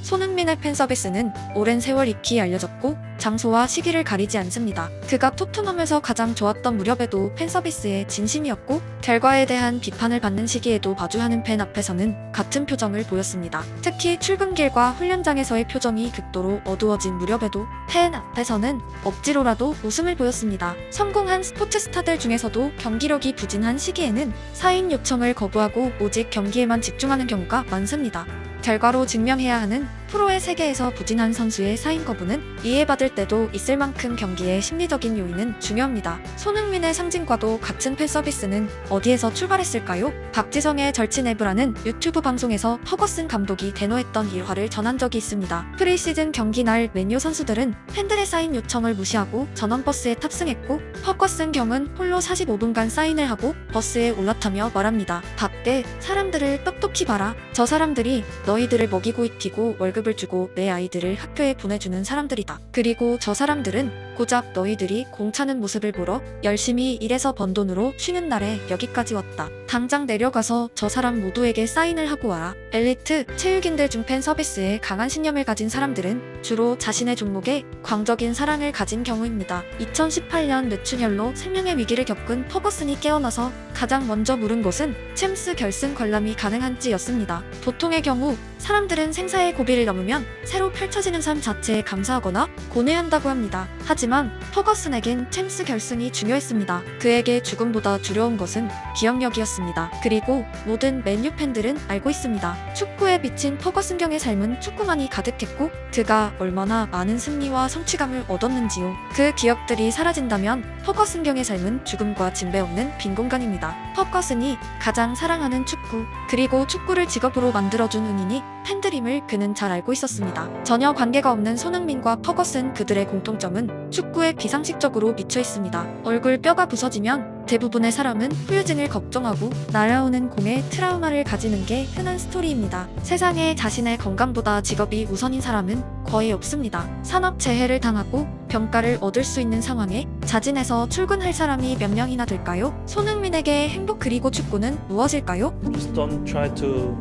손흥민의 팬서비스는 오랜 세월 익히 알려졌고 장소와 시기를 가리지 않습니다. 그가 토트넘에서 가장 좋았던 무렵에도 팬서비스에 진심이었고 결과에 대한 비판을 받는 시기에도 마주하는 팬 앞에서는 같은 표정을 보였습니다. 특히 출근길과 훈련장에서의 표정이 극도로 어두워진 무렵에도 팬 앞에서는 억지로라도 웃음을 보였습니다. 성공한 스포츠 스타들 중에서도 경기력이 부진한 시기에는 사인 요청을 거부하고 오직 경기에만 집중하는 경우가 많습니다. 결과로 증명해야 하는 프로의 세계에서 부진한 선수의 사인 거부는 이해받을 때도 있을 만큼 경기의 심리적인 요인은 중요합니다. 손흥민의 상징과도 같은 팬서비스는 어디에서 출발했을까요? 박지성의 절친애브라는 유튜브 방송에서 퍼거슨 감독이 대노했던 일화를 전한 적이 있습니다. 프리시즌 경기 날 맨유 선수들은 팬들의 사인 요청을 무시하고 전원버스에 탑승했고 퍼거슨 경은 홀로 45분간 사인을 하고 버스에 올라타며 말합니다. 밖에 사람들을 똑똑히 봐라. 저 사람들이 너희들을 먹이고 입히고 월급을 주고 내 아이들을 학교에 보내주는 사람들이다. 그리고 저 사람들은 고작 너희들이 공차는 모습을 보러 열심히 일해서 번 돈으로 쉬는 날에 여기까지 왔다. 당장 내려가서 저 사람 모두에게 사인을 하고 와라. 엘리트 체육인들 중 팬 서비스에 강한 신념을 가진 사람들은 주로 자신의 종목에 광적인 사랑을 가진 경우입니다. 2018년 뇌출혈로 생명의 위기를 겪은 퍼거슨이 깨어나서 가장 먼저 물은 것은 챔스 결승 관람이 가능한지였습니다. 보통의 경우 사람들은 생사의 고비를 넘으면 새로 펼쳐지는 삶 자체에 감사하거나 고뇌한다고 합니다. 하지만 퍼거슨에겐 챔스 결승이 중요했습니다. 그에게 죽음보다 두려운 것은 기억력이었습니다. 그리고 모든 맨유 팬들은 알고 있습니다. 축구에 비친 퍼거슨경의 삶은 축구만이 가득했고 그가 얼마나 많은 승리와 성취감을 얻었는지요. 그 기억들이 사라진다면 퍼거슨경의 삶은 죽음과 진배 없는 빈 공간입니다. 퍼거슨이 가장 사랑하는 축구 그리고 축구를 직업으로 만들어준 은인이 팬들임을 그는 잘 알고 있었습니다. 전혀 관계가 없는 손흥민과 퍼거슨 그들의 공통점은 축구에 비상식적으로 미쳐 있습니다. 얼굴 뼈가 부서지면 대부분의 사람은 후유증을 걱정하고 날아오는 공에 트라우마를 가지는 게 흔한 스토리입니다. 세상에 자신의 건강보다 직업이 우선인 사람은 거의 없습니다. 산업재해를 당하고 병가를 얻을 수 있는 상황에 자진해서 출근할 사람이 몇 명이나 될까요? 손흥민에게 행복 그리고 축구는 무엇일까요? Just don't try to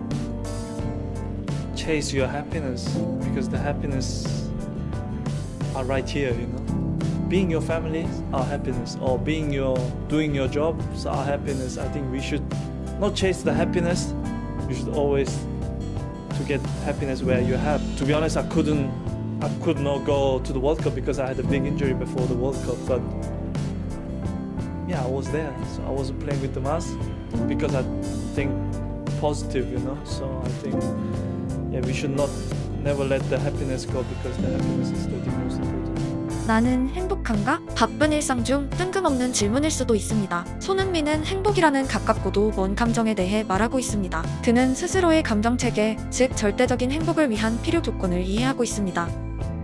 chase your happiness because the happiness are right here, you know. Being your family our happiness, or doing your job is our happiness. I think we should not chase the happiness. You should always to get happiness where you have. To be honest, I could not go to the World Cup because I had a big injury before the World Cup. But yeah, I was there, so I wasn't playing with the mask because I think positive, you know. So I think we should not never let the happiness go because the happiness is the most important. 나는 행복한가? 바쁜 일상 중 뜬금없는 질문일 수도 있습니다. 손흥민은 행복이라는 가깝고도 먼 감정에 대해 말하고 있습니다. 그는 스스로의 감정체계, 즉 절대적인 행복을 위한 필요 조건을 이해하고 있습니다.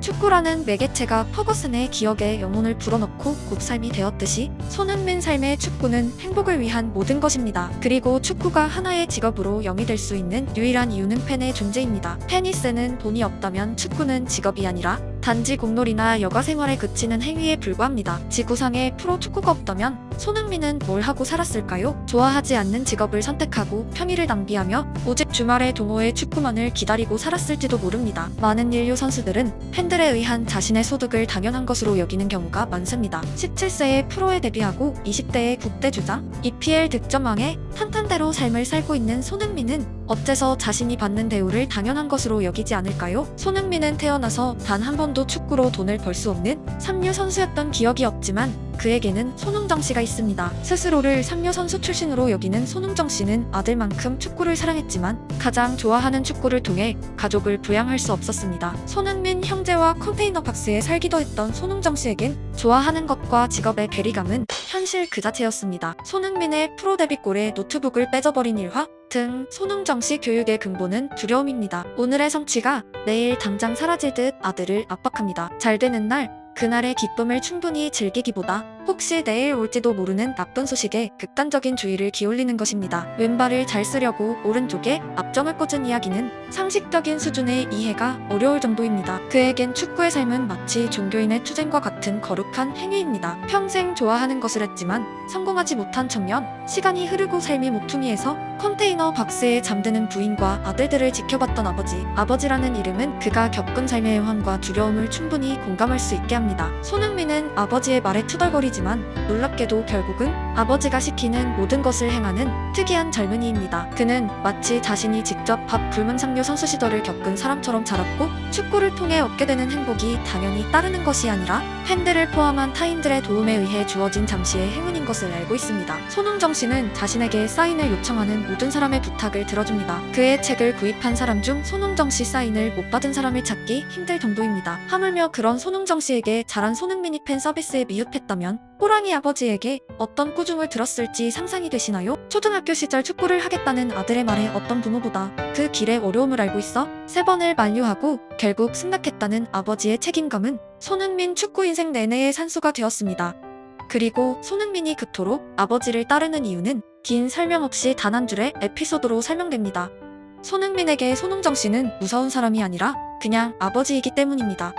축구라는 매개체가 퍼거슨의 기억에 영혼을 불어넣고 곧 삶이 되었듯이 손흥민 삶의 축구는 행복을 위한 모든 것입니다. 그리고 축구가 하나의 직업으로 영위될 수 있는 유일한 이유는 팬의 존재입니다. 팬이 쓰는 돈이 없다면 축구는 직업이 아니라 단지 공놀이나 여가 생활에 그치는 행위에 불과합니다. 지구상에 프로 축구가 없다면 손흥민은 뭘 하고 살았을까요? 좋아하지 않는 직업을 선택하고 평일을 낭비하며 오직 주말에 동호회 축구만을 기다리고 살았을지도 모릅니다. 많은 인류 선수들은 팬들에 의한 자신의 소득을 당연한 것으로 여기는 경우가 많습니다. 17세에 프로에 데뷔하고 20대에 국대주장, EPL 득점왕에 탄탄대로 삶을 살고 있는 손흥민은 어째서 자신이 받는 대우를 당연한 것으로 여기지 않을까요? 손흥민은 태어나서 단 한 번도 축구로 돈을 벌 수 없는 삼류 선수였던 기억이 없지만 그에게는 손흥정 씨가 있습니다. 스스로를 삼류 선수 출신으로 여기는 손흥정 씨는 아들만큼 축구를 사랑했지만 가장 좋아하는 축구를 통해 가족을 부양할 수 없었습니다. 손흥민 형제와 컨테이너 박스에 살기도 했던 손흥정 씨에겐 좋아하는 것과 직업의 괴리감은 현실 그 자체였습니다. 손흥민의 프로 데뷔골에 노트북을 빼져버린 일화 등 손흥정 씨 교육의 근본은 두려움입니다. 오늘의 성취가 내일 당장 사라질 듯 아들을 압박합니다. 잘 되는 날 그날의 기쁨을 충분히 즐기기보다 혹시 내일 올지도 모르는 나쁜 소식에 극단적인 주의를 기울이는 것입니다. 왼발을 잘 쓰려고 오른쪽에 앞점을 꽂은 이야기는 상식적인 수준의 이해가 어려울 정도입니다. 그에겐 축구의 삶은 마치 종교인의 투쟁과 같은 거룩한 행위입니다. 평생 좋아하는 것을 했지만 성공하지 못한 청년, 시간이 흐르고 삶이 모퉁이에서 컨테이너 박스에 잠드는 부인과 아들들을 지켜봤던 아버지. 아버지라는 이름은 그가 겪은 삶의 애환과 두려움을 충분히 공감할 수 있게 합니다. 손흥민은 아버지의 말에 투덜거리지만 놀랍게도 결국은 아버지가 시키는 모든 것을 행하는 특이한 젊은이입니다. 그는 마치 자신이 직접 밥 굶은 상류 선수 시절을 겪은 사람처럼 자랐고 축구를 통해 얻게 되는 행복이 당연히 따르는 것이 아니라 팬들을 포함한 타인들의 도움에 의해 주어진 잠시의 행운인 것을 알고 있습니다. 손흥정 씨는 자신에게 사인을 요청하는 모든 사람의 부탁을 들어줍니다. 그의 책을 구입한 사람 중 손흥정 씨 사인을 못 받은 사람을 찾기 힘들 정도입니다. 하물며 그런 손흥정 씨에게 잘한 손흥민이 팬 서비스에 미흡했다면 호랑이 아버지에게 어떤 꾸중을 들었을지 상상이 되시나요? 초등학교 시절 축구를 하겠다는 아들의 말에 어떤 부모보다 그 길의 어려움을 알고 있어 3번을 만류하고 결국 승낙했다는 아버지의 책임감은 손흥민 축구 인생 내내의 산수가 되었습니다. 그리고 손흥민이 그토록 아버지를 따르는 이유는 긴 설명 없이 단 한 줄의 에피소드로 설명됩니다. 손흥민에게 손흥정 씨는 무서운 사람이 아니라 그냥 아버지이기 때문입니다.